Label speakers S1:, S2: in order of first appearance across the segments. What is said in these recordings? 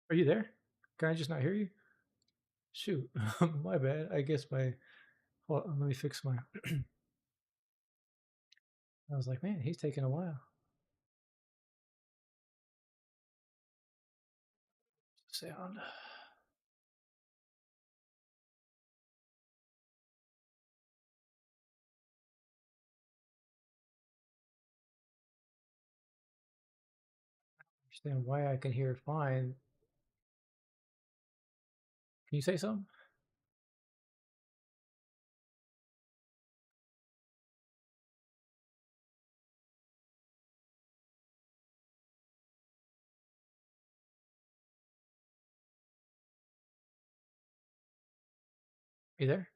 S1: Are you there? Can I just not hear you? Shoot, my bad. I guess my. Hold on, let me fix my. I was like, man, he's taking a while. Sound. Understand why I can hear it fine. Can you say something? You there?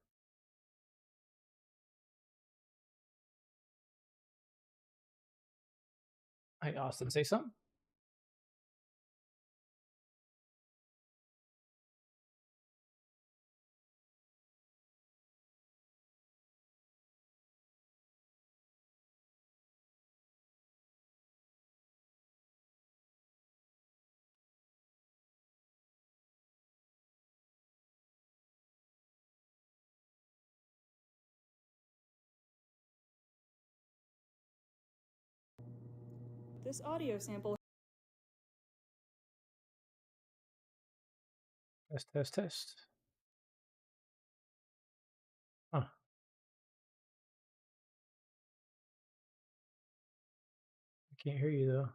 S1: Hey, Austin, say something.
S2: This audio sample.
S1: Test, test, test. Huh. I can't hear you though.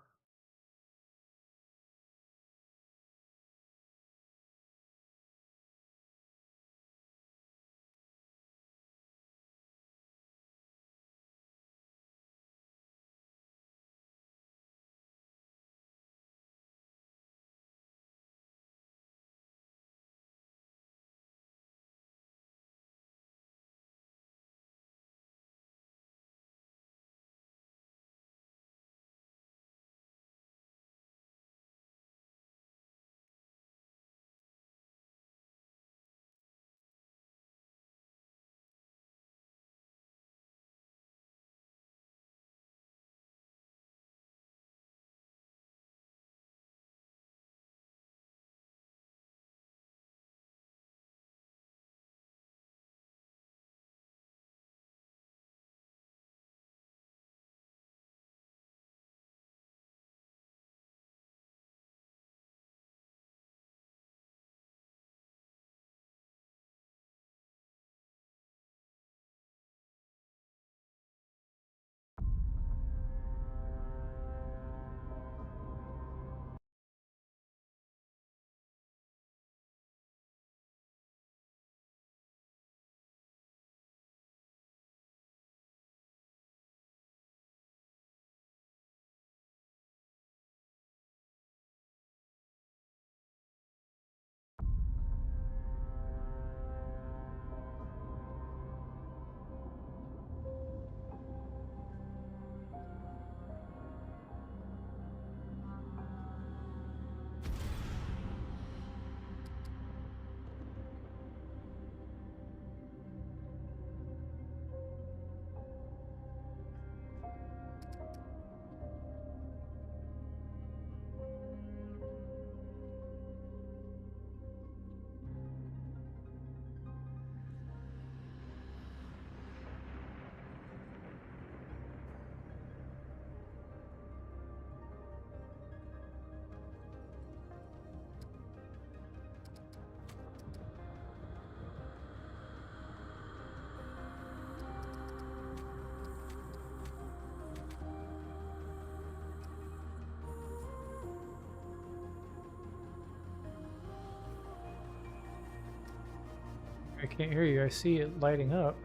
S1: I can't hear you. I see it lighting up,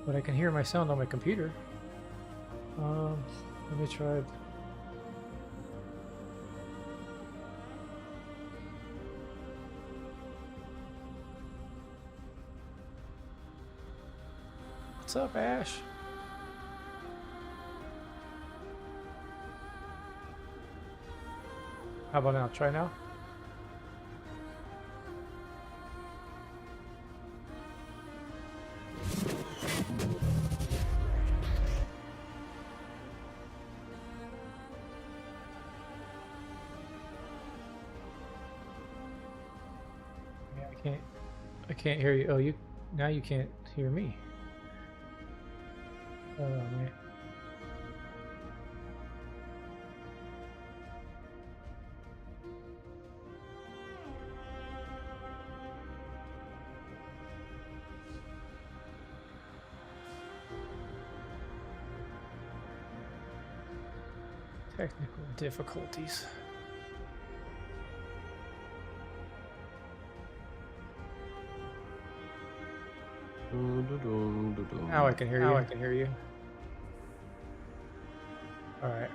S1: but I can hear my sound on my computer. Let me try. What's up, Ash? How about now? Try now. can't. I can't hear you. Oh, you now you can't hear me. Oh man. Technical difficulties. Now I can hear
S3: Now
S1: you.
S3: I can hear you.
S1: All right.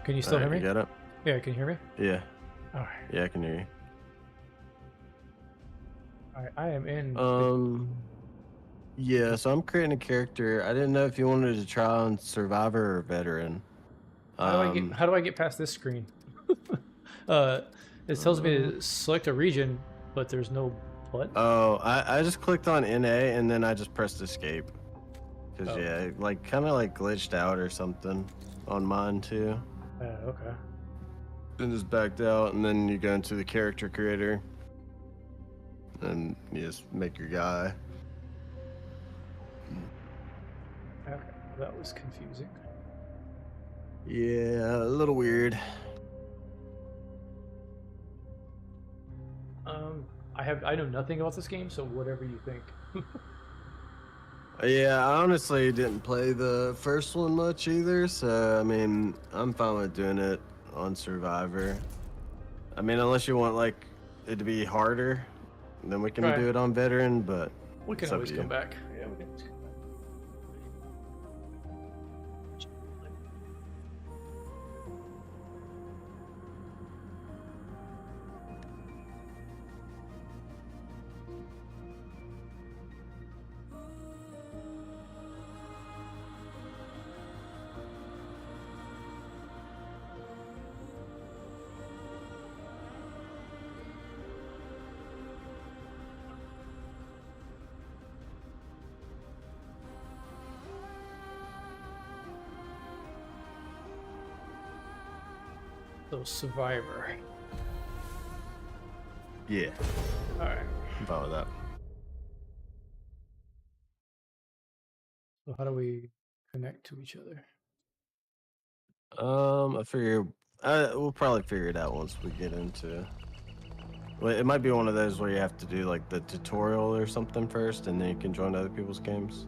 S1: Can you
S3: All
S1: still hear
S3: right, you
S1: me?
S3: got it?
S1: Yeah, can you hear me?
S3: Yeah.
S1: All right.
S3: Yeah, I can hear
S1: All right. I am in
S3: you.
S1: the.
S3: Yeah, so I'm creating a character. I didn't know if you wanted to try on Survivor or Veteran. Um,
S1: How do I get past this screen? uh, it tells me
S3: uh,
S1: to select a region, but there's no button.
S3: I just clicked on NA and then I just pressed escape. Cause
S1: Oh.
S3: yeah, it, like kind of like glitched out or something on mine too.
S1: Okay.
S3: Then just backed out and then you go into the character creator and you just make your guy.
S1: Okay. That was confusing.
S3: Yeah, a little weird.
S1: Um, I know nothing about this game, so whatever you think.
S3: Yeah, I honestly didn't play the first one much either, so I mean, I'm fine with doing it on Survivor. I mean, unless you want like it to be harder, then we can
S1: Right.
S3: do it on Veteran, but
S1: We can
S3: it's up
S1: always
S3: to
S1: come
S3: you.
S1: back. Yeah, we can always come back. So Survivor.
S3: Yeah,
S1: All right.
S3: I'm fine with that.
S1: So how do we connect to each other?
S3: I figure we'll probably figure it out once we get into. Well, it might be one of those where you have to do like the tutorial or something first, and then you can join other people's games.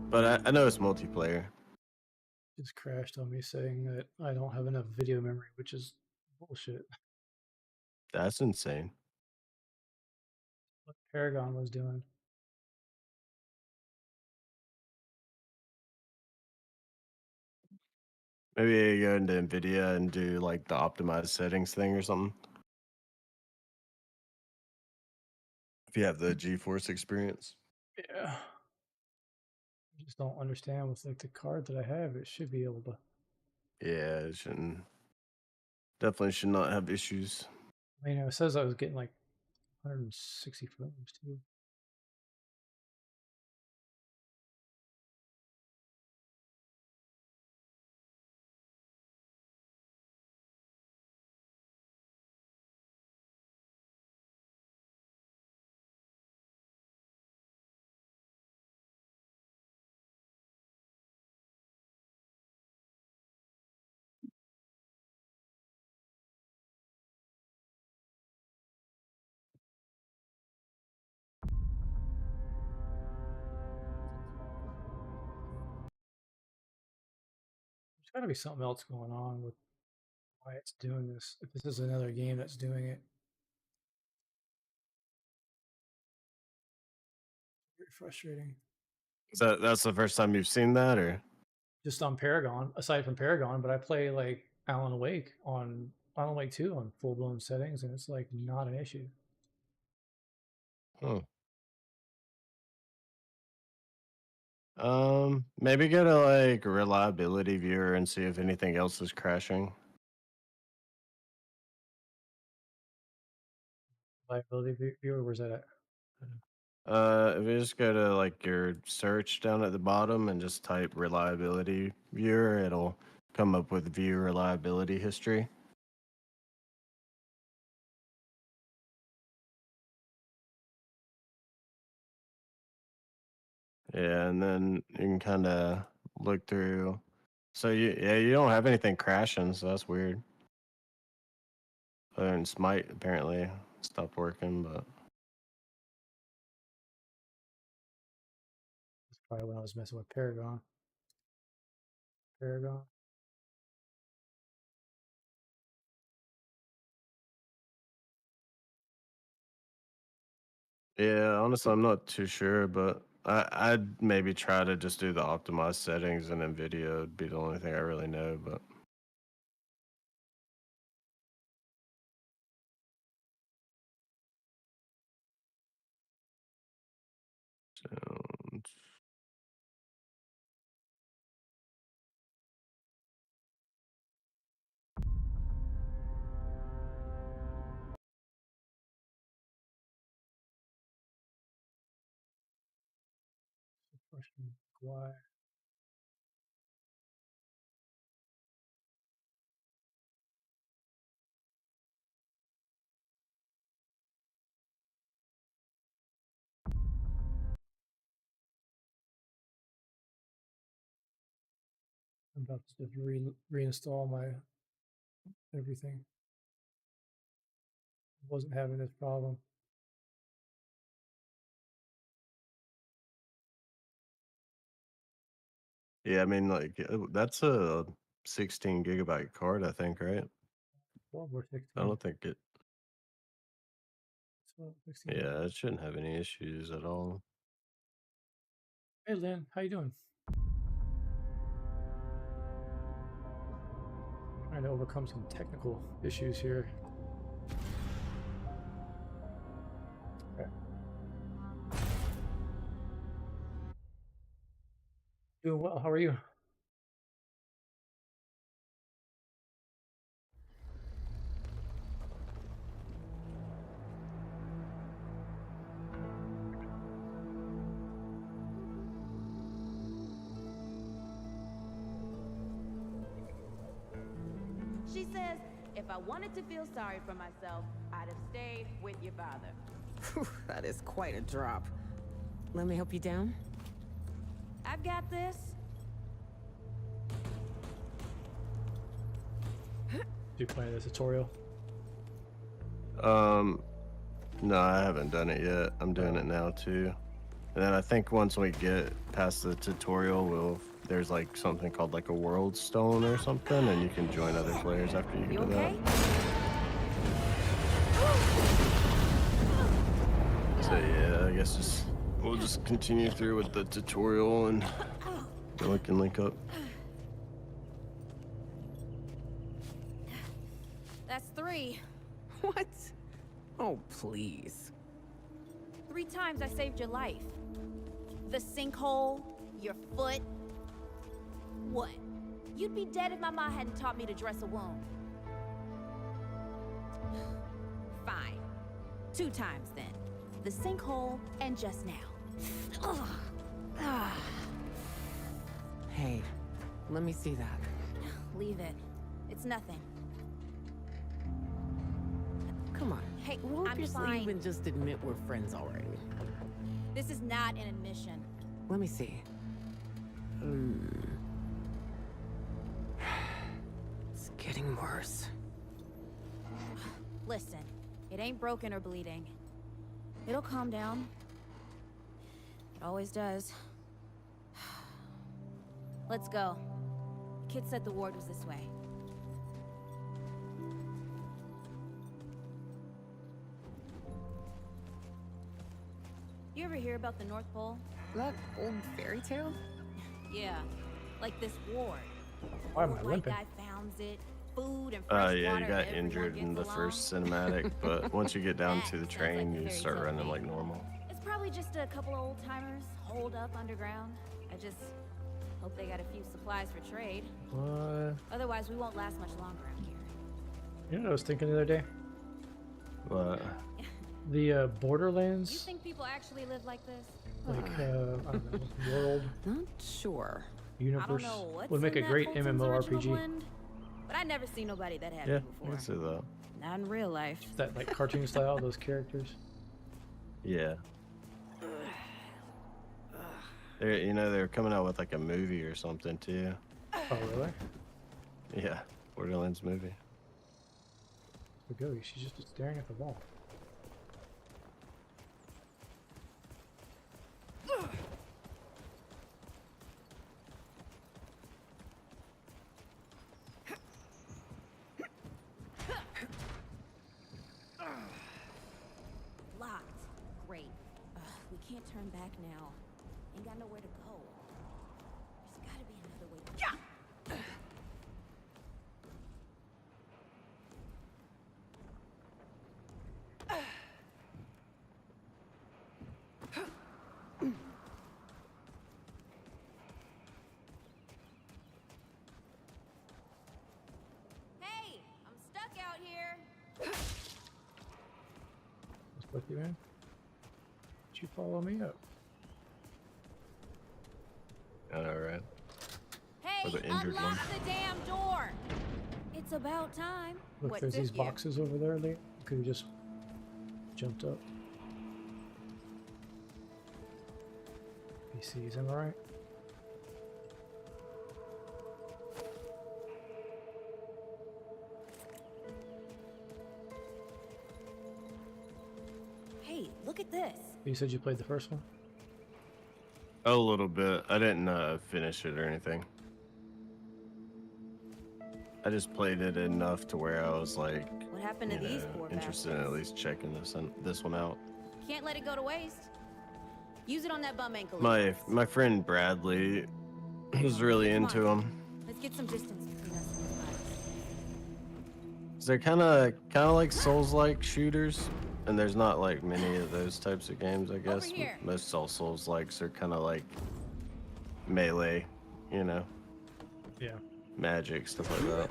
S3: But I know it's multiplayer.
S1: Just crashed on me saying that I don't have enough video memory, which is bullshit.
S3: That's insane.
S1: What Paragon was doing.
S3: Maybe you go into NVIDIA and do like the optimized settings thing or something. If you have the GeForce experience.
S1: Yeah. I just don't understand with like the card that I have. It should be able to.
S3: Yeah, it shouldn't. Definitely should not have issues.
S1: I mean, it says I was getting like 160 frames too. There's got to be something else going on with why it's doing this. If this is another game that's doing it, very frustrating.
S3: That's the first time you've seen that, or?
S1: Just on Paragon, aside from Paragon, but I play like Alan Wake 2 on full blown settings, and it's like not an issue.
S3: Hmm. Maybe go to like reliability viewer and see if anything else is crashing.
S1: Liability viewer, where's that at?
S3: If you just go to like your search down at the bottom and just type reliability viewer, it'll come up with view reliability history. Yeah, and then you can kind of look through. So you don't have anything crashing, so that's weird. Other than Smite apparently stopped working, but
S1: That's probably when I was messing with Paragon. Paragon.
S3: yeah, honestly, I'm not too sure, but I'd maybe try to just do the optimized settings and NVIDIA would be the only thing I really know, but sounds.
S1: Suppression. Why? I'm about to just reinstall my everything. Wasn't having this problem.
S3: Yeah, I mean, like that's a 16 gigabyte card, I think, right?
S1: 12 or
S3: I
S1: 16.
S3: don't think it.
S1: 12, 16.
S3: Yeah, it shouldn't have any issues at all.
S1: Hey Lynn, how you doing? Trying to overcome some technical issues here. Okay. Doing well. How are you?
S4: She says, if I wanted to feel sorry for myself, I'd have stayed with your father.
S5: Whew, that is quite a drop. Let me help you down.
S4: I've got this.
S1: You playing the tutorial?
S3: No, I haven't done it yet. I'm doing it now too. And then I think once we get past the tutorial, there's like something called like a world stone or something, and you can join other players after you get
S4: You
S3: to
S4: okay?
S3: that. So yeah, I guess we'll just continue through with the tutorial and then we can link up.
S4: That's 3.
S5: What? Oh, please.
S4: 3 times I saved your life. The sinkhole, your foot. What? You'd be dead if my mom hadn't taught me to dress a wound. Fine. 2 times then. The sinkhole and just now. Ugh. Ah.
S5: Hey, let me see that.
S4: Leave it. It's nothing.
S5: Come on.
S4: Hey,
S5: Roll up
S4: I'm
S5: your
S4: fine.
S5: sleeve and just admit we're friends already.
S4: This is not an admission.
S5: Let me see. It's getting worse.
S4: Listen, it ain't broken or bleeding. It'll calm down. It always does. Let's go. Kid said the ward was this way. You ever hear about the North Pole?
S5: That old fairy tale?
S4: Yeah, like this ward.
S1: Why am I
S4: White
S1: limping?
S4: guy founds it. Food and fresh
S3: Yeah,
S4: water.
S3: you got
S4: everyone
S3: injured in
S4: gets
S3: the
S4: along.
S3: first cinematic, but once you get down
S4: That
S3: to the
S4: sounds
S3: train,
S4: like a
S3: you
S4: fairy
S3: start
S4: tale
S3: running
S4: thing.
S3: like normal.
S4: It's probably just a couple of old timers holed up underground. I just hope they got a few supplies for trade.
S1: What?
S4: Otherwise, we won't last much longer out here.
S1: You know what I was thinking the other day?
S3: But
S1: The
S4: You
S1: Borderlands,
S4: think people actually live like this?
S1: like I don't know, world
S5: Not sure.
S4: I
S1: universe
S4: don't know what's
S1: would make a
S4: in that
S1: great
S4: Fulton's original
S1: MMORPG.
S4: blend, but I never seen nobody that had
S3: yeah,
S4: it
S3: I can
S4: before.
S3: see that.
S4: Not in real life.
S1: That like cartoon style, those characters.
S3: Yeah. they're coming out with like a movie or something too.
S1: Oh, really?
S3: Yeah, Borderlands movie.
S1: The goat. She's just staring at the wall.
S4: Locked. Great. We can't turn back now. Ain't got nowhere to go. There's gotta be another way. Yeah! Hey, I'm stuck out here.
S1: Let's put you in. Did you follow me up?
S3: All right.
S4: Hey,
S3: the injured
S4: unlock
S3: one.
S4: the damn door. It's about time.
S1: Look,
S4: What
S1: there's
S4: took
S1: these
S4: you?
S1: boxes over there. They could have just jumped up. PCs, am I right?
S4: Hey, look at this.
S1: You said you played the first one?
S3: A little bit. I didn't finish it or anything. I just played it enough to where I was like,
S4: What happened to these poor
S3: interested in at
S4: bastards?
S3: least checking this one out.
S4: Can't let it go to waste. Use it on that bum ankle.
S3: My friend Bradley was really
S4: Come
S3: into
S4: on.
S3: them.
S4: Let's get some distance between us and these bodies.
S3: They're kind of like Souls-like shooters, and there's not like many of those types of games. I guess
S4: here.
S3: most all Souls-likes are kind of like melee, you know,
S1: Yeah.
S3: magic stuff like that.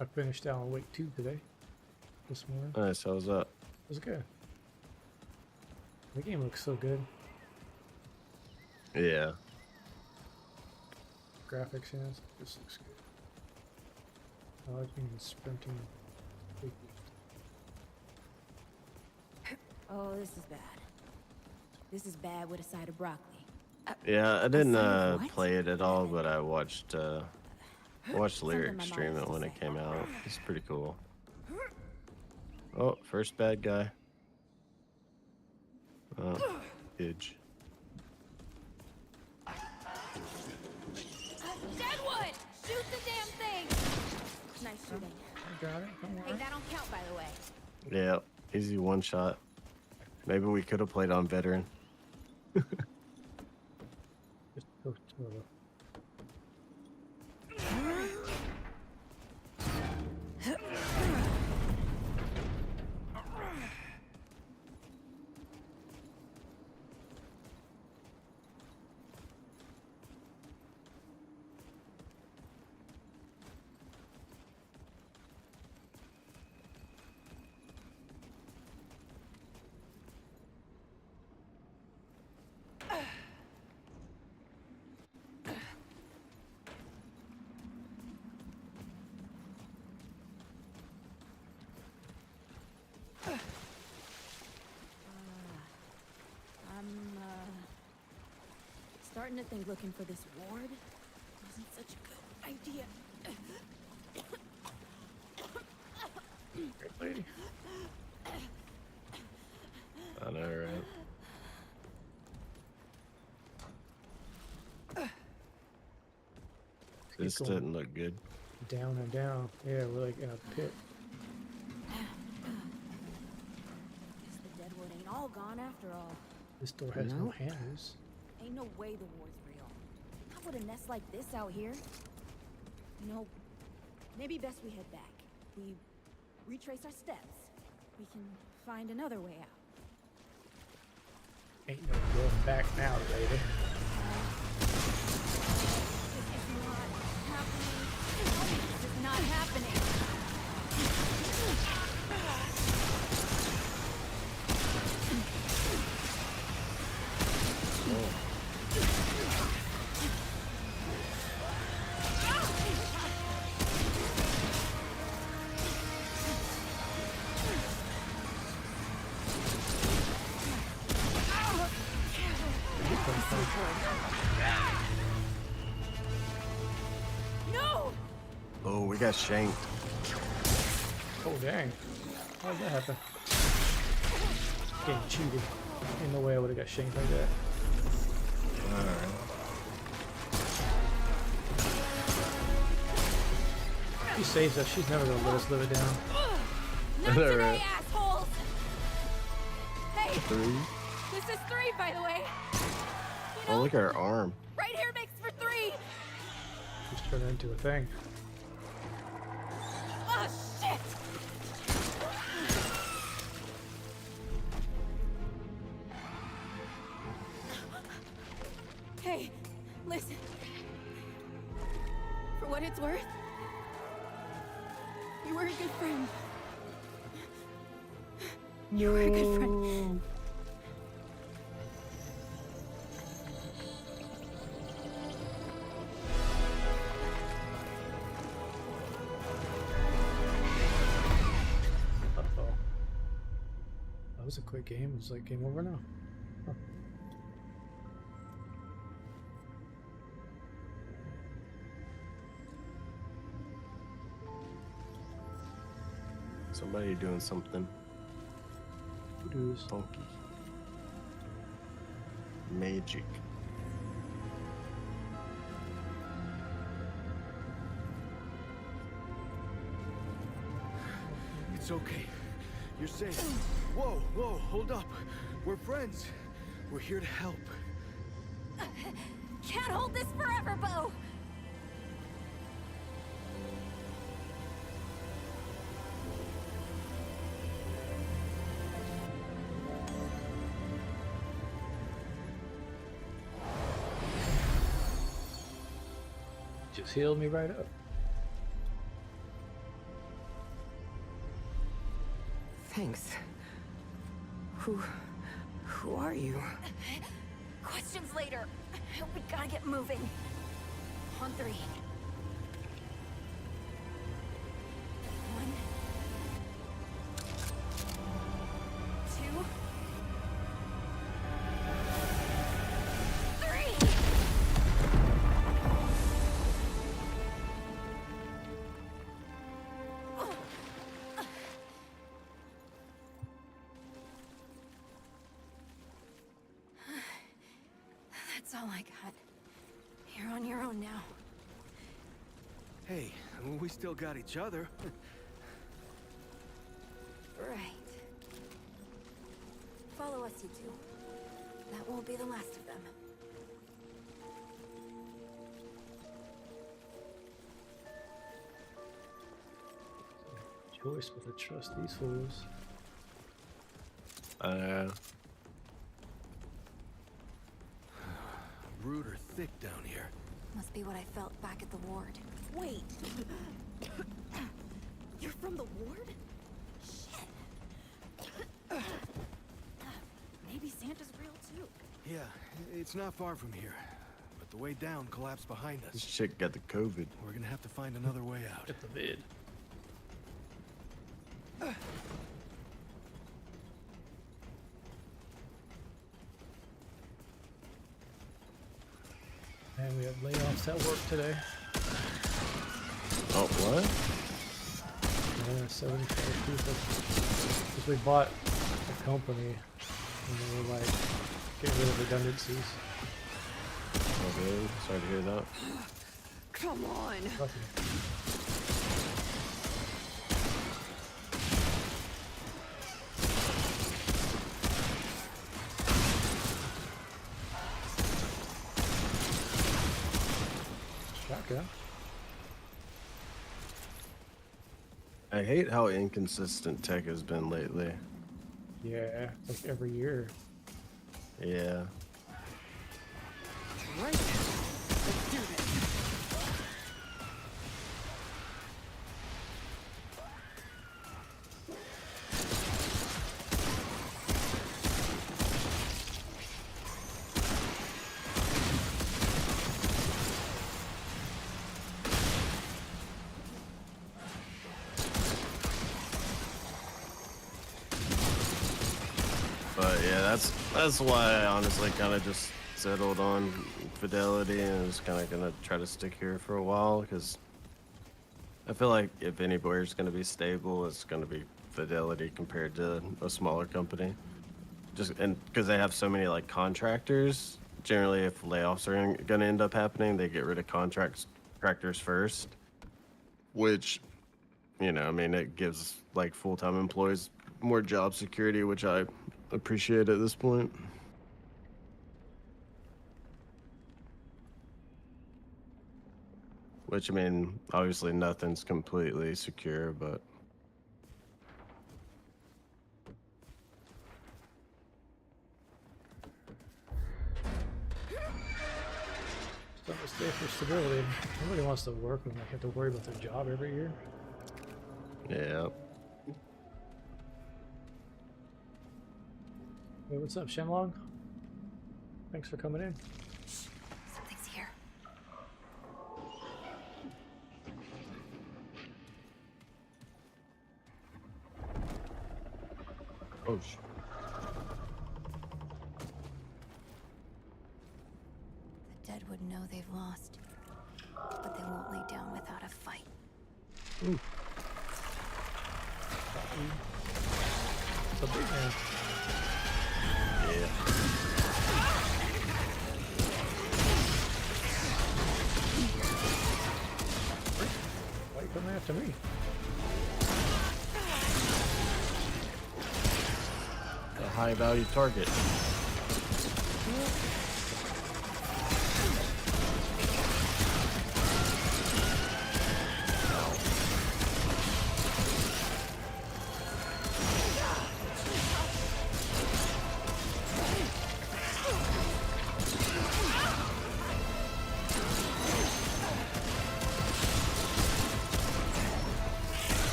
S1: I finished Alan Wake 2 today. This morning.
S3: Nice. How's that?
S1: It was good. The game looks so good.
S3: Yeah.
S1: Graphics, yeah, this looks good. I like being sprinting.
S4: Oh, this is bad. This is bad with a side of broccoli.
S3: Yeah, I didn't
S4: side of what?
S3: play it at all, but I watched Lyric
S4: my mom
S3: stream
S4: used
S3: it
S4: to
S3: when it
S4: say.
S3: came out. It's pretty cool. Oh, first bad guy. Oh, Idge.
S4: Deadwood! Shoot the damn thing! Nice shooting.
S1: I got it, don't
S4: Hey,
S1: worry.
S4: that don't count, by the way.
S3: Yeah, easy one shot. Maybe we could have played on veteran.
S1: Just go to the
S4: I'm, starting to think looking for this ward wasn't such a good idea.
S1: great lady.
S3: I know, right? This
S1: going.
S3: didn't look good.
S1: Down and down. Yeah, we're like in a pit.
S4: Guess the deadwood ain't all gone after all.
S1: This door has no
S5: Nope.
S1: handles.
S4: Ain't no way the ward's real. How would a nest like this out here? You know, maybe best we head back. We retrace our steps. We can find another way out.
S1: Ain't no going back now, lady.
S4: This is not happening. This is not happening. No!
S3: Oh, we got shanked.
S1: Oh dang! How did that happen? Getting cheated. Ain't no way I would have got shanked like that.
S3: Alright.
S1: She saves us. She's never gonna let us live it down.
S4: Not
S3: Alright.
S4: today, assholes! Hey,
S3: 3.
S4: this is 3, by the way. You
S3: Oh,
S4: know,
S3: look at her arm.
S4: right here makes for 3.
S1: Just turned into a thing.
S4: Oh, shit! Hey, listen. For what it's worth, you were a good friend. You were a good friend.
S1: Uh-oh. That was a quick game. It's like game over now. Huh.
S3: Somebody doing something
S1: Voodoo's.
S3: funky. Magic.
S6: It's okay. You're safe. Whoa, whoa, hold up. We're friends. We're here to help.
S4: Can't hold this forever, Bo!
S1: Just healed me right up.
S5: Thanks. Who are you?
S4: Questions later. We gotta get moving. On 3. 1, 2, 3! That's all I got. You're on your own now.
S6: Hey, we still got each other.
S4: Right. Follow us, you two. That won't be the last of them.
S1: Choice but to trust these fools.
S6: Rude or thick down here.
S4: Must be what I felt back at the ward. Wait. You're from the ward? Shit. Maybe Santa's real too.
S6: Yeah, it's not far from here. But the way down collapsed behind
S3: This
S6: us.
S3: chick got the COVID.
S6: We're gonna have to find another way out.
S1: Get the vid. And we have layoffs at work today.
S3: Oh, what?
S1: Yeah, 75 people. Because we bought a company and they were like getting rid of redundancies.
S3: Okay, sorry to hear that.
S5: Come on.
S1: Lucky. Shotgun.
S3: I hate how inconsistent tech has been lately.
S1: Yeah, like every year.
S3: Yeah.
S5: Right. Let's do this.
S3: But yeah, that's why I honestly kind of just settled on Fidelity and is kind of gonna try to stick here for a while because I feel like if anywhere's gonna be stable, it's gonna be Fidelity compared to a smaller company. Just and because they have so many like contractors, generally if layoffs are gonna end up happening, they get rid of contractors first, which I mean, it gives like full-time employees more job security, which I appreciate at this point. Which, I mean, obviously nothing's completely secure, but
S1: Something to stay for stability. Nobody wants to work when they have to worry about their job every year.
S3: yeah.
S1: Hey, what's up, Shenlong? Thanks for coming in.
S4: Something's here.
S3: Oh,
S4: The dead would know they've lost, but they won't lay down without a fight.
S3: ooh.
S1: It's a big man.
S3: Yeah.
S1: Why are you coming after me?
S3: A high-value target.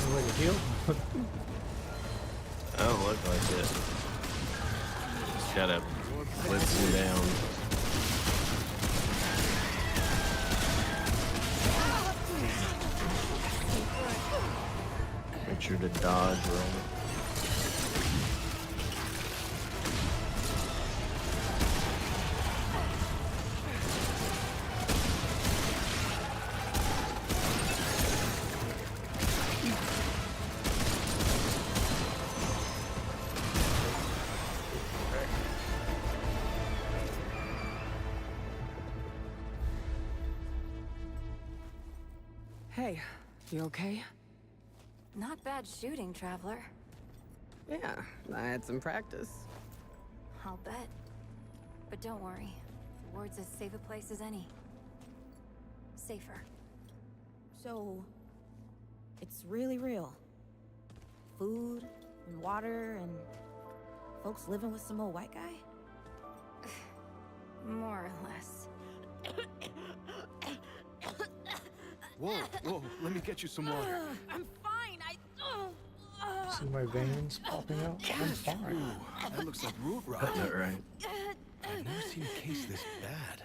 S1: Any way to heal?
S3: I don't look like it. Just gotta blitz him down. Make sure to dodge right.
S5: Hey, you okay?
S4: Not bad shooting, Traveler.
S5: Yeah, I had some practice.
S4: I'll bet. But don't worry. The ward's as safe a place as any. Safer. So, it's really real. Food and water and folks living with some old white guy? More or less.
S6: Whoa, whoa, let me get you some water.
S4: I'm fine.
S1: See my veins popping out? I'm fine.
S6: Ooh, that looks like root rot.
S3: Got that right.
S6: I've never seen a case this bad.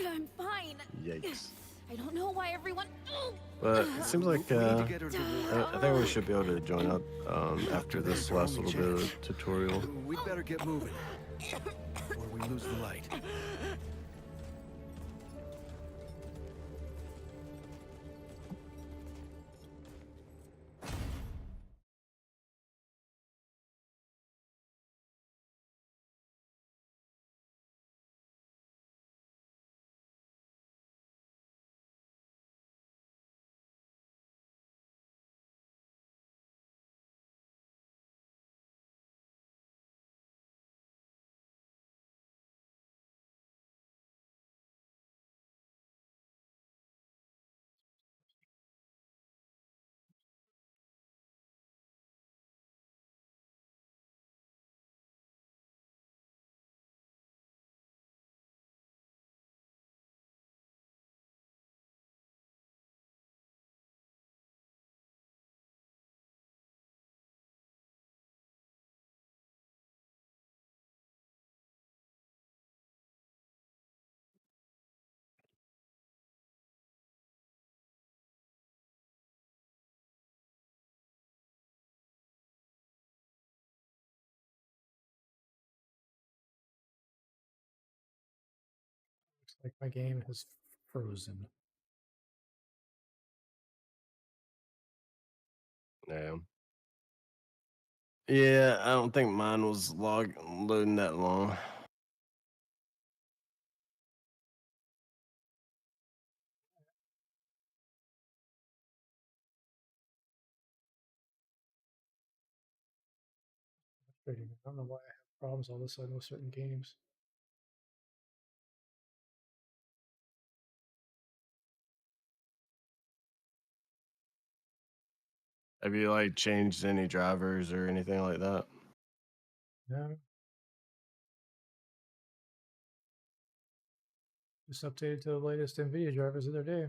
S4: I'm fine.
S3: Yikes.
S4: I don't know why everyone.
S3: But it seems like
S6: We need to get her to the ward.
S3: I think we should be able to join up after this last little bit of tutorial.
S6: We'd better get moving, or we lose the light.
S1: Like my game has frozen.
S3: Yeah. Yeah, I don't think mine was loading that long.
S1: Frustrating. I don't know why I have problems all of a sudden with certain games.
S3: Have you like changed any drivers or anything like that?
S1: No, just updated to the latest NVIDIA drivers of their day.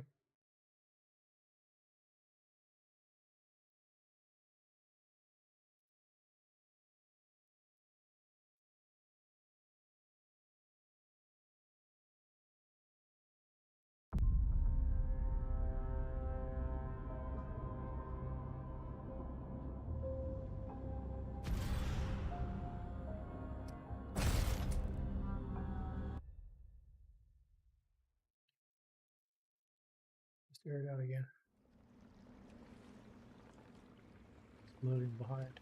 S1: Just air it out again. It's loading behind.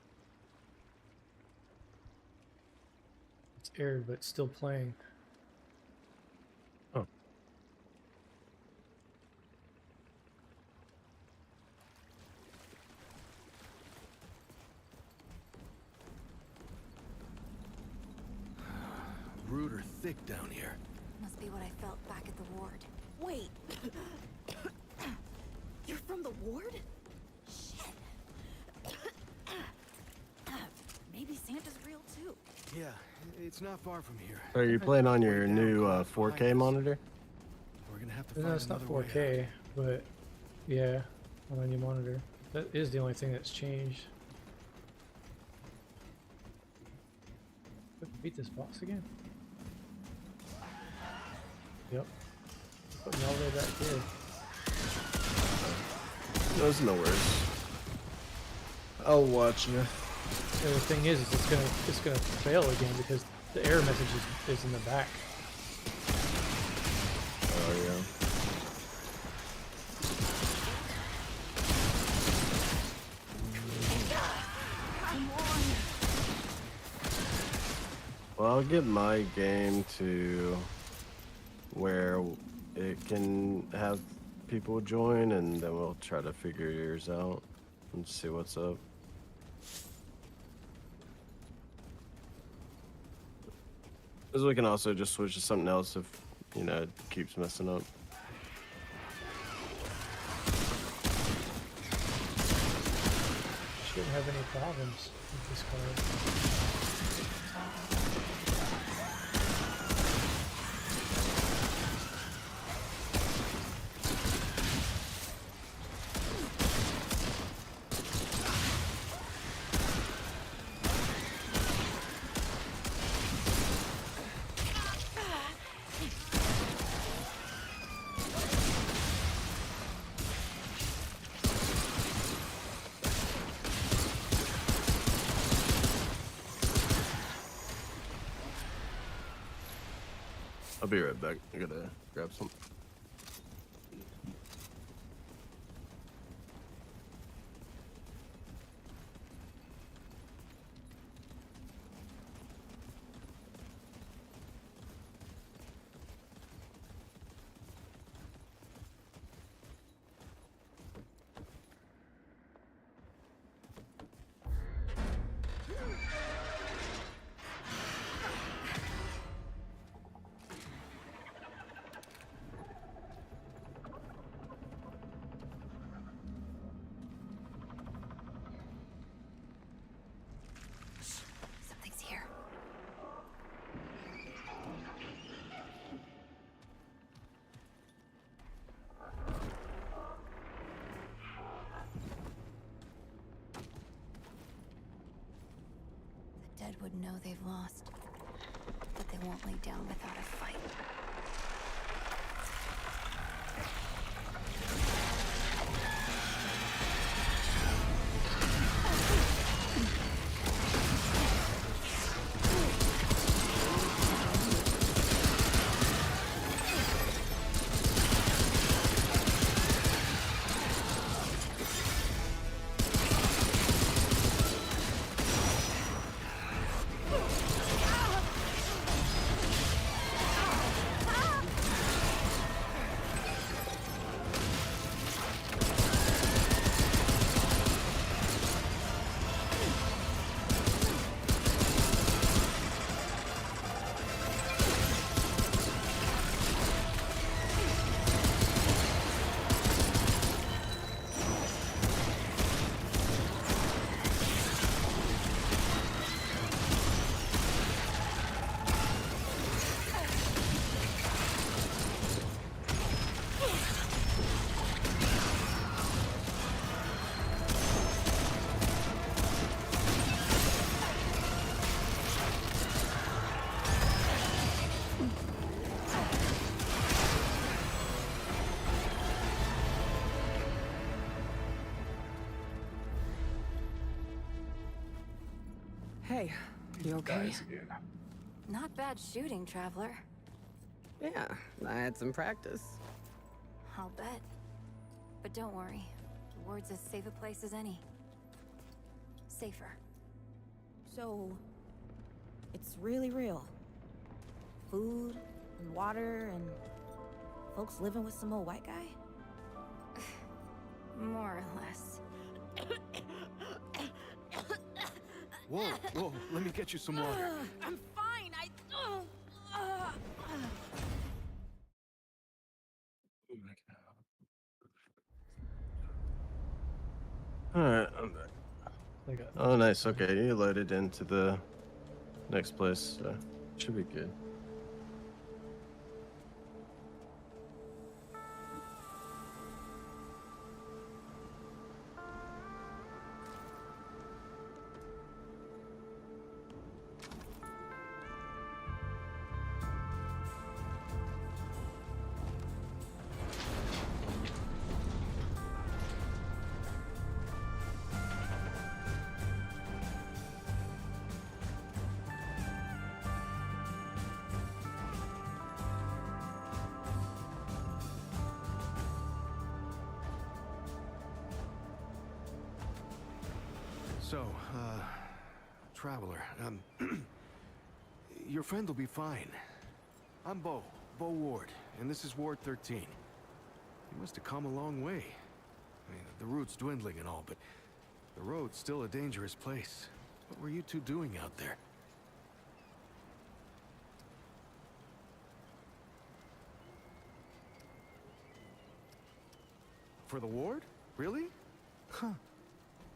S1: It's aired, but it's still playing.
S3: Oh.
S6: Rude or thick down here.
S4: Must be what I felt back at the ward. Wait! You're from the ward? Shit! Maybe Santa's real too.
S6: Yeah, it's not far from here.
S3: So are you playing on your new 4K monitor?
S6: We're gonna have to
S1: No,
S6: find
S1: it's not
S6: another way
S1: 4K, but yeah, on a new monitor. That is the only thing that's changed. Beat this boss again? Yep. Put me all the way back here.
S3: There's no worries. I'll watch you.
S1: The other thing is it's gonna fail again because the error message is in the back.
S3: Oh yeah. Well, I'll get my game to where it can have people join, and then we'll try to figure yours out and see what's up. Because we can also just switch to something else if, you know, it keeps messing up.
S1: Shouldn't have any problems with this card.
S3: I'll be right back. I gotta grab something.
S4: Something's here. The dead would know they've lost, but they won't lay down without a fight.
S5: Hey, you okay?
S1: Guys again.
S4: Not bad shooting, Traveler.
S5: Yeah, I had some practice.
S4: I'll bet. But don't worry. The ward's as safe a place as any. Safer. So, it's really real. Food and water and folks living with some old white guy? More or less.
S6: Whoa, whoa, let me get you some water.
S4: I'm fine.
S3: Alright, I'm back.
S1: I got
S3: Oh, nice. Okay, you loaded into the next place. So should be good.
S6: So, Traveler, your friend will be fine. I'm Bo Ward, and this is Ward 13. You must have come a long way. I mean, the route's dwindling and all, but the road's still a dangerous place. What were you two doing out there? For the ward? Really? Huh.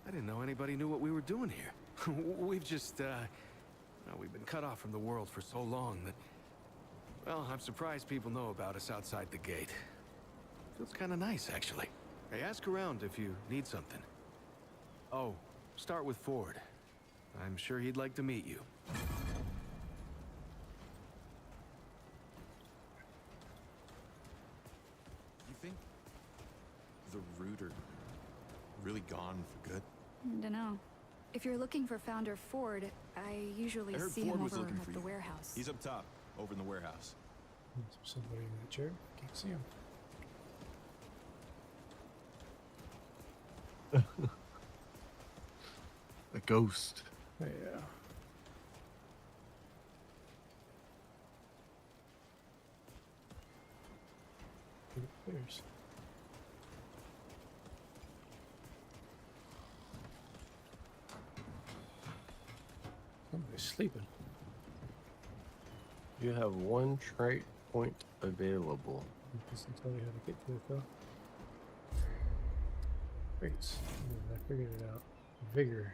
S6: I didn't know anybody knew what we were doing here. We've just, we've been cut off from the world for so long that, well, I'm surprised people know about us outside the gate. Feels kind of nice, actually. Hey, ask around if you need something. Oh, start with Ford. I'm sure he'd like to meet you.
S7: You think the root are really gone for good?
S2: Dunno. If you're looking for Founder Ford, I usually
S7: I heard
S2: see
S7: Ford
S2: him
S7: was
S2: over
S7: looking
S2: at
S7: for
S2: the
S7: you.
S2: warehouse.
S7: He's up top, over in the warehouse.
S1: somebody in that chair. Can't see him.
S3: A ghost.
S1: Yeah. There's. Somebody's sleeping.
S3: You have one trait point available.
S1: It doesn't tell you how to get to it though. Traits. I figured it out. Vigor.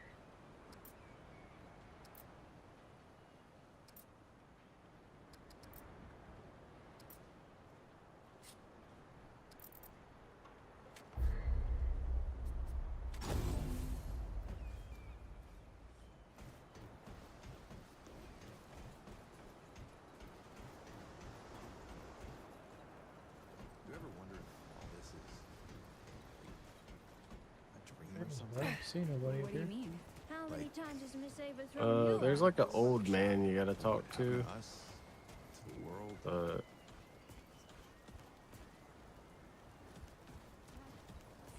S7: You ever wonder if all this is like, a dream or
S1: I
S7: something?
S1: don't see nobody
S2: What do
S1: here.
S2: you mean?
S8: How many
S7: Like-
S8: times has Miss Ava thrown you
S3: There's
S8: out?
S3: like an old man you gotta talk to.
S7: Us, to the world.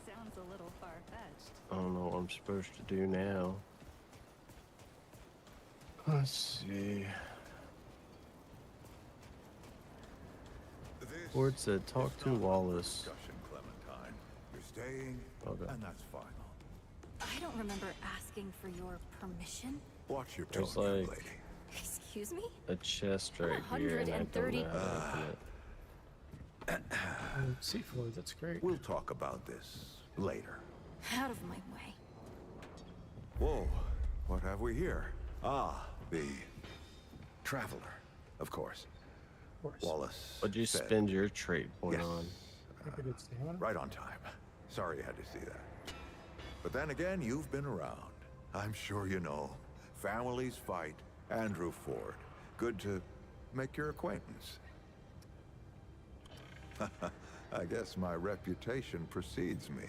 S2: Sounds a little far-fetched.
S3: I don't know what I'm supposed to do now. Let's see. Ford said, talk to Wallace.
S9: Discussion, Clementine. You're staying,
S3: Okay.
S9: and that's final.
S4: I don't remember asking for your permission.
S9: Watch your tone,
S3: There's
S9: young
S3: like-
S9: lady.
S4: Excuse me?
S3: A chest right here, and I don't
S4: 130.
S3: know how to open it.
S1: Seafloor, that's great.
S9: We'll talk about this later.
S4: Out of my way.
S9: Whoa, what have we here? Ah, the Traveler, of course.
S1: Of course.
S9: Wallace.
S3: What'd you
S9: said-
S3: spend your trait point
S9: Yes,
S3: on?
S1: I think I did stamina.
S9: right on time. Sorry you had to see that. But then again, you've been around. I'm sure you know. Families fight. Andrew Ford. Good to make your acquaintance. I guess my reputation precedes me.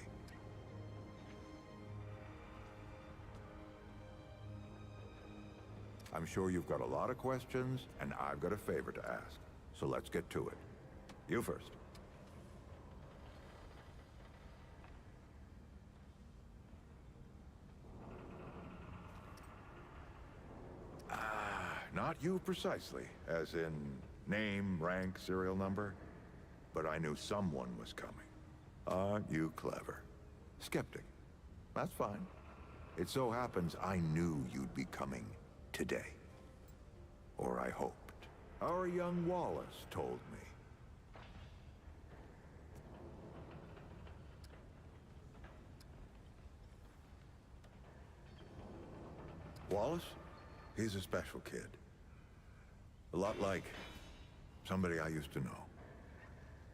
S9: I'm sure you've got a lot of questions, and I've got a favor to ask. So let's get to it. You first. Not you precisely, as in name, rank, serial number. But I knew someone was coming. Aren't you clever? Skeptic. That's fine. It so happens I knew you'd be coming today. Or I hoped. Our young Wallace told me. Wallace? He's a special kid. A lot like somebody I used to know.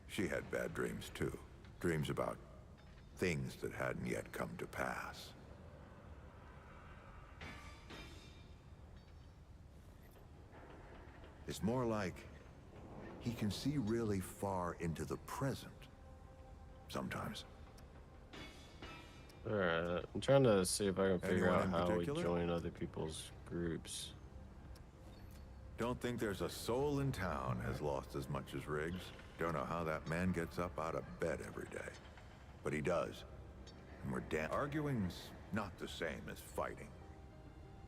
S9: She had bad dreams too. Dreams about things that hadn't yet come to pass. It's more like he can see really far into the present. Sometimes.
S3: Alright, I'm trying to see if I can figure
S9: Anyone
S3: out
S9: in
S3: how we
S9: particular?
S3: join other people's groups.
S9: Don't think there's a soul in town has lost as much as Riggs. Don't know how that man gets up out of bed every day. But he does. And we're damn... Arguing's not the same as fighting.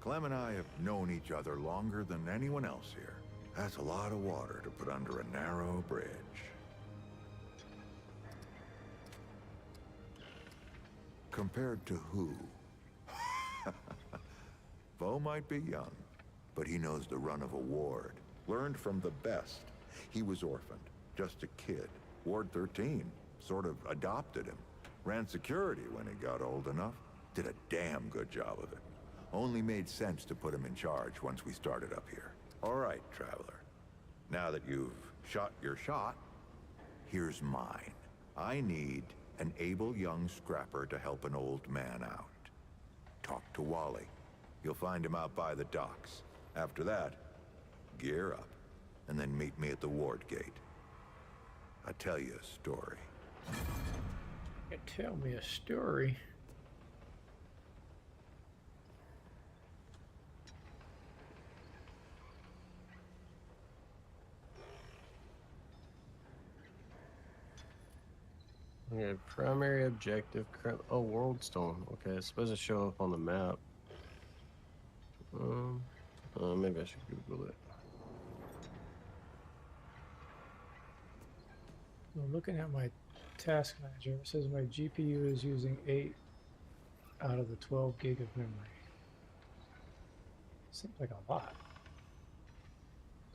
S9: Clem and I have known each other longer than anyone else here. That's a lot of water to put under a narrow bridge. Compared to who? Bo might be young, but he knows the run of a ward. Learned from the best. He was orphaned, just a kid. Ward 13 sort of adopted him. Ran security when he got old enough. Did a damn good job of it. Only made sense to put him in charge once we started up here. All right, Traveler. Now that you've shot your shot, here's mine. I need an able young scrapper to help an old man out. Talk to Wally. You'll find him out by the docks. After that, gear up, and then meet me at the ward gate. I'll tell you a story.
S1: You tell me a story.
S3: Okay, primary objective. Oh, World Stone. Okay, it's supposed to show up on the map. Maybe I should Google it.
S1: Well, looking at my task manager, it says my GPU is using 8 out of the 12 gig of memory. Seems like a lot.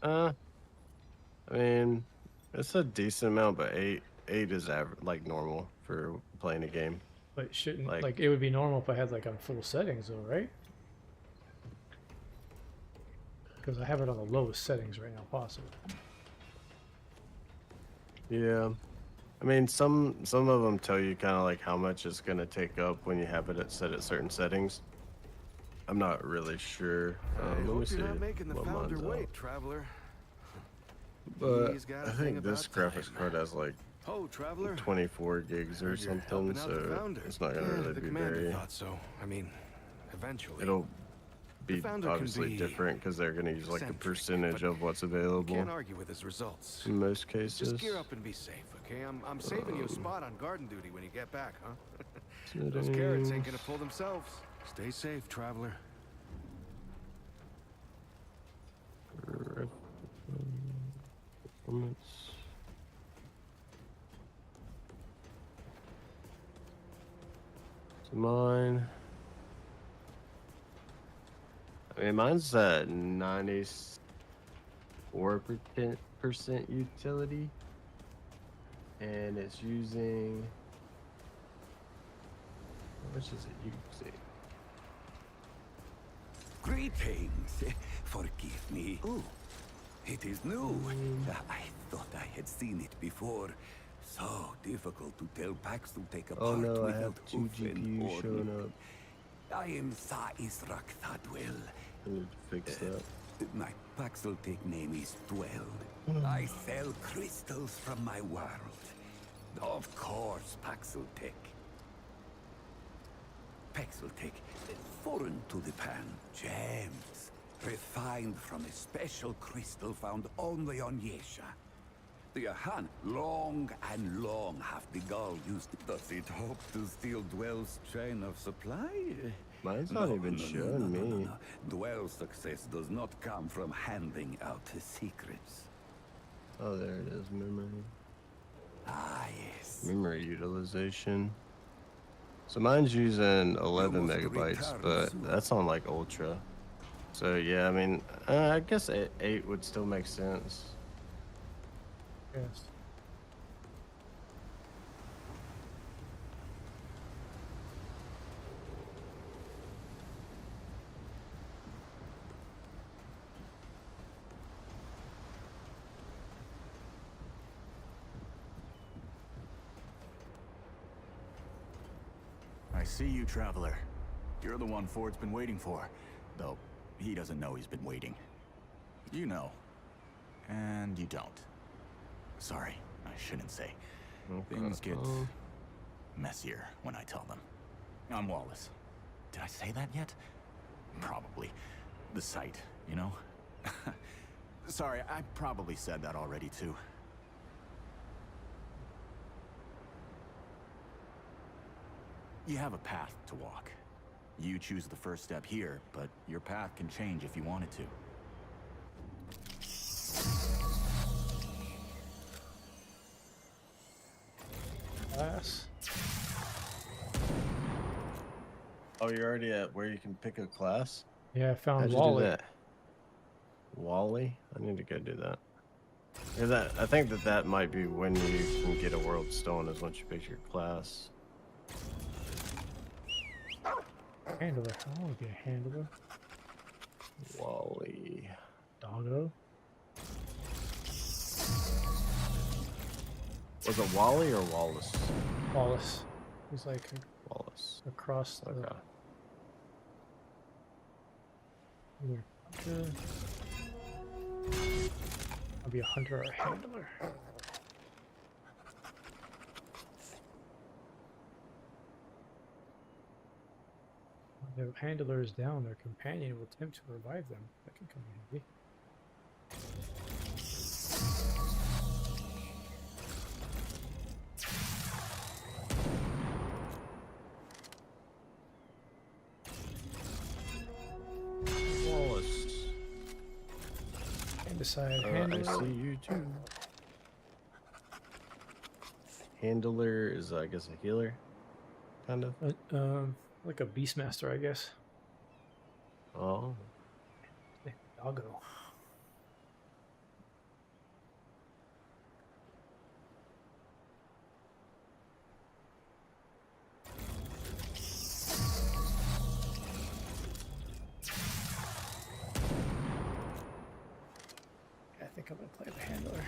S3: I mean, it's a decent amount, but eight is like normal for playing a game.
S1: But shouldn't like it would be normal if I had like on full settings though, right? Because I have it on the lowest settings right now possible.
S3: Yeah, I mean some of them tell you kind of like how much it's gonna take up when you have it set at certain settings. I'm not really sure. Let me see
S6: You're not making the
S3: what
S6: founder
S3: mine's
S6: wait,
S3: up.
S6: Traveler.
S3: But
S6: He's got a
S3: I
S6: thing
S3: think this
S6: about
S3: graphics
S6: time.
S3: card has like
S6: Oh, Traveler.
S3: 24 gigs or
S6: Heard you're
S3: something,
S6: helping out the
S3: so
S6: founder.
S3: it's not gonna
S6: Yeah,
S3: really
S6: the
S3: be
S6: commander
S3: very.
S6: thought so. I mean, eventually.
S3: It'll be
S6: founder can
S3: obviously
S6: be
S3: different because they're gonna use like a
S6: eccentric,
S3: percentage
S6: but
S3: of what's
S6: You
S3: available
S6: can't argue with his results.
S3: in most cases.
S6: Just gear up and be safe, okay? I'm saving you a spot on garden duty when you get back, huh? Those carrots ain't gonna pull themselves. Stay safe, Traveler.
S3: Performance. So mine. I mean, mine's at 94% utility, and it's using. How much is it using?
S10: Greetings. Forgive me. Oh, it is new. I thought I had seen it before. So difficult to tell packs to take apart
S3: Oh no, I
S10: without
S3: have 2
S10: hoof and
S3: GPUs
S10: horn.
S3: showing up.
S10: I am Sa Israk Thadwell.
S3: I need to fix that.
S10: My Paxeltech name is Dwell. I sell crystals from my world. Of course, Paxeltech. Paxeltech, foreign to the pan. Gems. refined from a special crystal found only on Yesha. The Ahan, long and long have the Gaul used. Does it hope to steal Dwell's chain of supply?
S3: Mine's not even showing me.
S10: No. Dwell's success does not come from handing out his secrets.
S3: Oh, there it is, memory.
S10: Ah, yes.
S3: Memory utilization. So mine's using 11 megabytes, but that's on like ultra. So yeah, I mean, I guess 8 would still make sense.
S1: Yes.
S11: I see you, traveler. You're the one Ford's been waiting for. Though, he doesn't know he's been waiting. You know. And you don't. Sorry, I shouldn't say. Things get messier when I tell them. I'm Wallace. Did I say that yet? Probably. The site, you know? Sorry, I probably said that already too. You have a path to walk. You choose the first step here, but your path can change if you wanted to.
S1: Class.
S3: Oh, you're already at where you can pick a class?
S1: Yeah, I found
S3: How'd you
S1: Wally.
S3: do that? Wally? I need to go do that. Yeah, I think that might be when you can get a world stone, is once you pick your class.
S1: Handler. I want to be a handler.
S3: Wally.
S1: Doggo.
S3: Was it Wally or Wallace?
S1: Wallace. He's like
S3: Wallace.
S1: across the.
S3: Okay.
S1: Hunter. I'll be a hunter or a handler. When the handler is down, their companion will attempt to revive them. That can come in handy.
S3: Wallace.
S1: And decide
S3: I
S1: handler.
S3: see you too. Handler is, I guess, a healer, kind of.
S1: Like a beastmaster, I guess.
S3: Oh.
S1: Doggo. I think I'm gonna play the handler.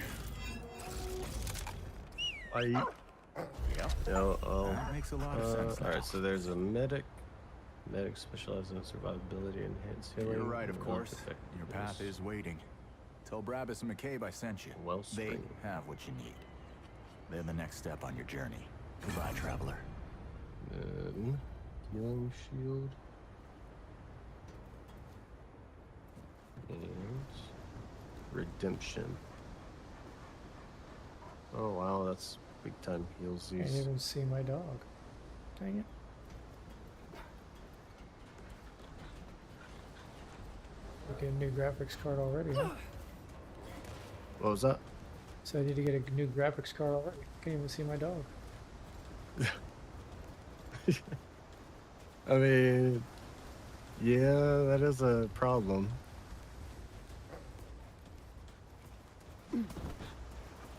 S11: That makes a lot of sense now.
S3: Alright, so there's a medic. Medic specializes in survivability and enhanced healing.
S11: You're right, of
S3: and
S11: course.
S3: effectiveness.
S11: Your path is waiting. Tell Brabus and McCabe I sent you. They
S3: Wellspring.
S11: have what you need. They're the next step on your journey. Goodbye, traveler.
S3: Then healing shield. And redemption. Oh wow, that's big time heals
S1: Can't
S3: these.
S1: even see my dog. Dang it. Get a new graphics card already, huh?
S3: What was that?
S1: So I need to get a new graphics card already. Can't even see my dog.
S3: I mean, yeah, that is a problem.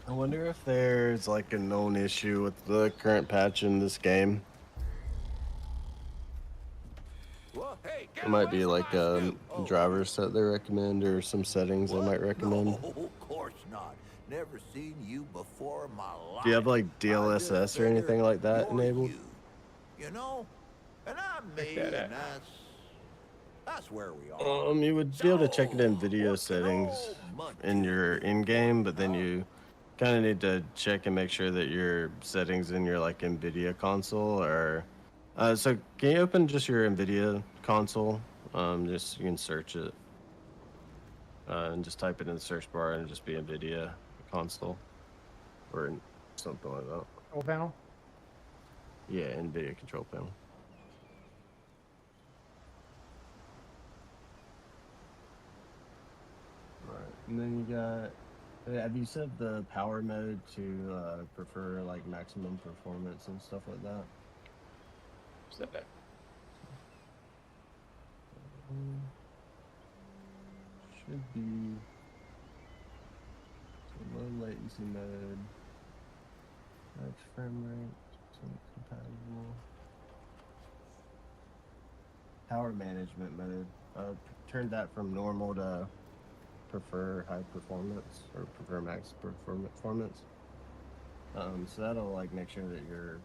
S3: I wonder if there's like a known issue with the current patch in this game.
S9: Well, hey,
S3: It might be like drivers that they recommend or some settings they might recommend.
S9: No, of course not. Never seen you before in my life.
S3: Do you have like
S9: I just
S3: DLSS or anything like that
S9: figured
S3: enabled?
S9: You know, and I'm me, and that's where we are.
S3: You would be able to check it in video
S9: what's an
S3: settings
S9: old
S3: in your in-game, but then you kind of need to check and make sure that your settings in your like NVIDIA console are. So can you open just your NVIDIA console? Just you can search it. and just type it in the search bar and just be NVIDIA console or something like that.
S1: Control panel.
S3: Yeah, NVIDIA control panel. Right, and then you got. Have you set the power mode to prefer like maximum performance and stuff like that?
S1: Step back.
S3: Should be so low latency mode, max frame rate, compatible. Power management mode. Turn that from normal to prefer high performance or prefer max performance. So that'll like make sure that your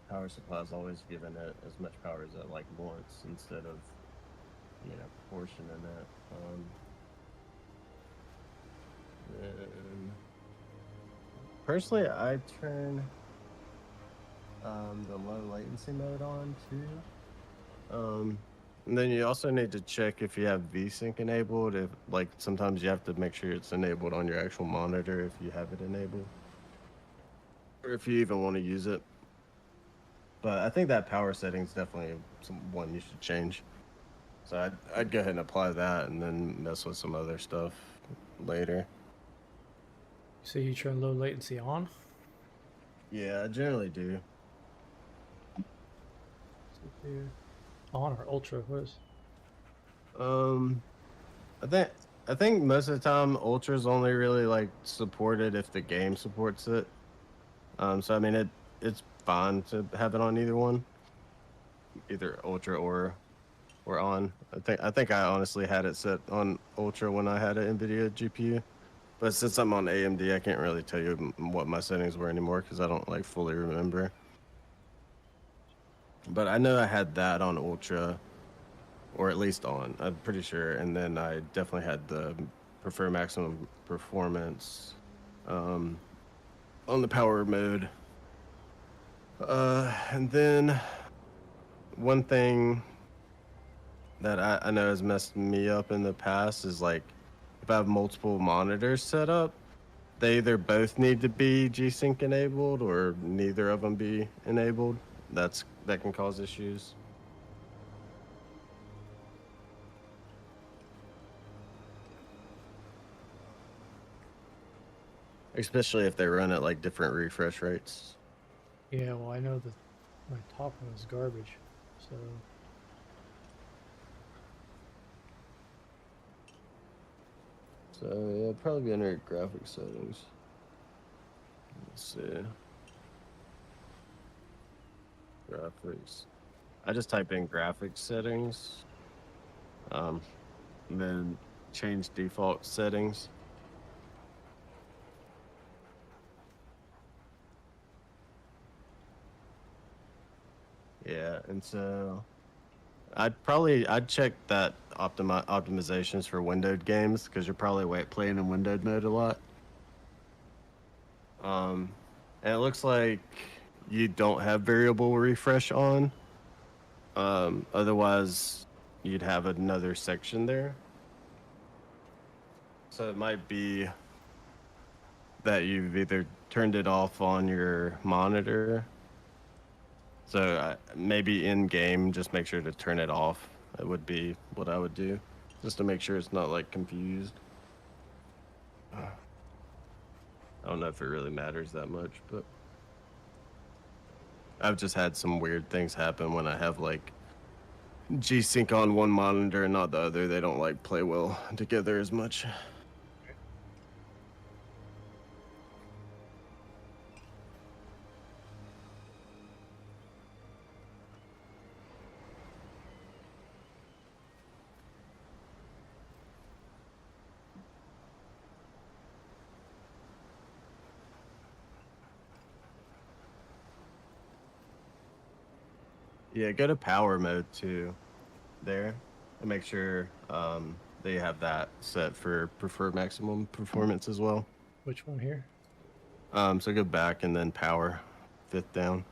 S3: power supply is always giving it as much power as it like wants instead of proportioning it. Then personally, I turn the low latency mode on too. And then you also need to check if you have VSync enabled. If like sometimes you have to make sure it's enabled on your actual monitor if you have it enabled, or if you even want to use it. But I think that power setting is definitely one you should change. So I'd go ahead and apply that, and then mess with some other stuff later.
S1: So you turn low latency on?
S3: Yeah, I generally do.
S1: On or ultra? What is?
S3: I think most of the time ultra's only really like supported if the game supports it. So I mean it's fine to have it on either one, either ultra or on. I think I honestly had it set on ultra when I had an NVIDIA GPU, but since I'm on AMD, I can't really tell you what my settings were anymore because I don't like fully remember. But I know I had that on ultra, or at least on. I'm pretty sure, and then I definitely had the prefer maximum performance on the power mode. And then one thing that I know has messed me up in the past is like if I have multiple monitors set up, they either both need to be G-Sync enabled or neither of them be enabled. That can cause issues. Especially if they run at like different refresh rates.
S1: Yeah, well, I know that my top one is garbage, so.
S3: So yeah, probably be under graphics settings. Let's see. Graphics. I just type in graphics settings. And then change default settings. Yeah, and so I'd check that optimizations for windowed games because you're probably playing in windowed mode a lot. And it looks like you don't have variable refresh on. Otherwise, you'd have another section there. So it might be that you've either turned it off on your monitor. So maybe in game, just make sure to turn it off. That would be what I would do, just to make sure it's not like confused. I don't know if it really matters that much, but I've just had some weird things happen when I have like G-Sync on one monitor and not the other. They don't like play well together as much. Yeah, go to power mode too there and make sure they have that set for prefer maximum performance as well.
S1: Which one here?
S3: So go back and then power, 5th down.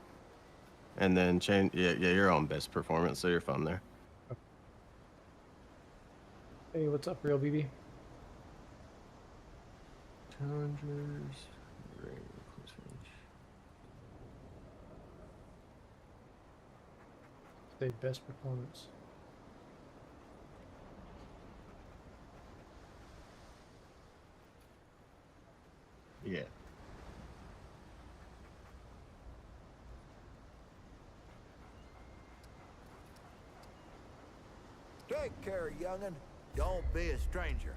S3: And then change, yeah, you're on best performance, so you're fine there.
S1: Hey, what's up, Real BB?
S3: challengers. Close range.
S1: Say best performance.
S3: Yeah.
S9: Take care, young'un. Don't be a stranger.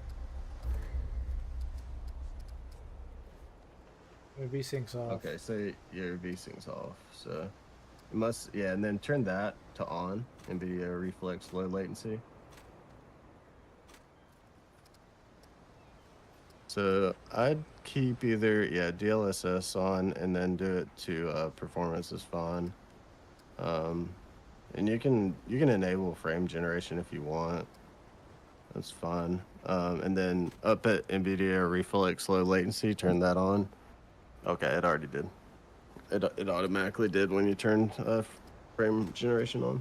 S1: Maybe syncs off.
S3: Okay, so your V-Sync's off, so it must, yeah, and then turn that to on, NVIDIA Reflex Low Latency. So I'd keep either, yeah, DLSS on and then do it to performance is fine. And you can enable frame generation if you want. That's fine. And then up at NVIDIA Reflex Low Latency, turn that on. Okay, it already did. It automatically did when you turned frame generation on.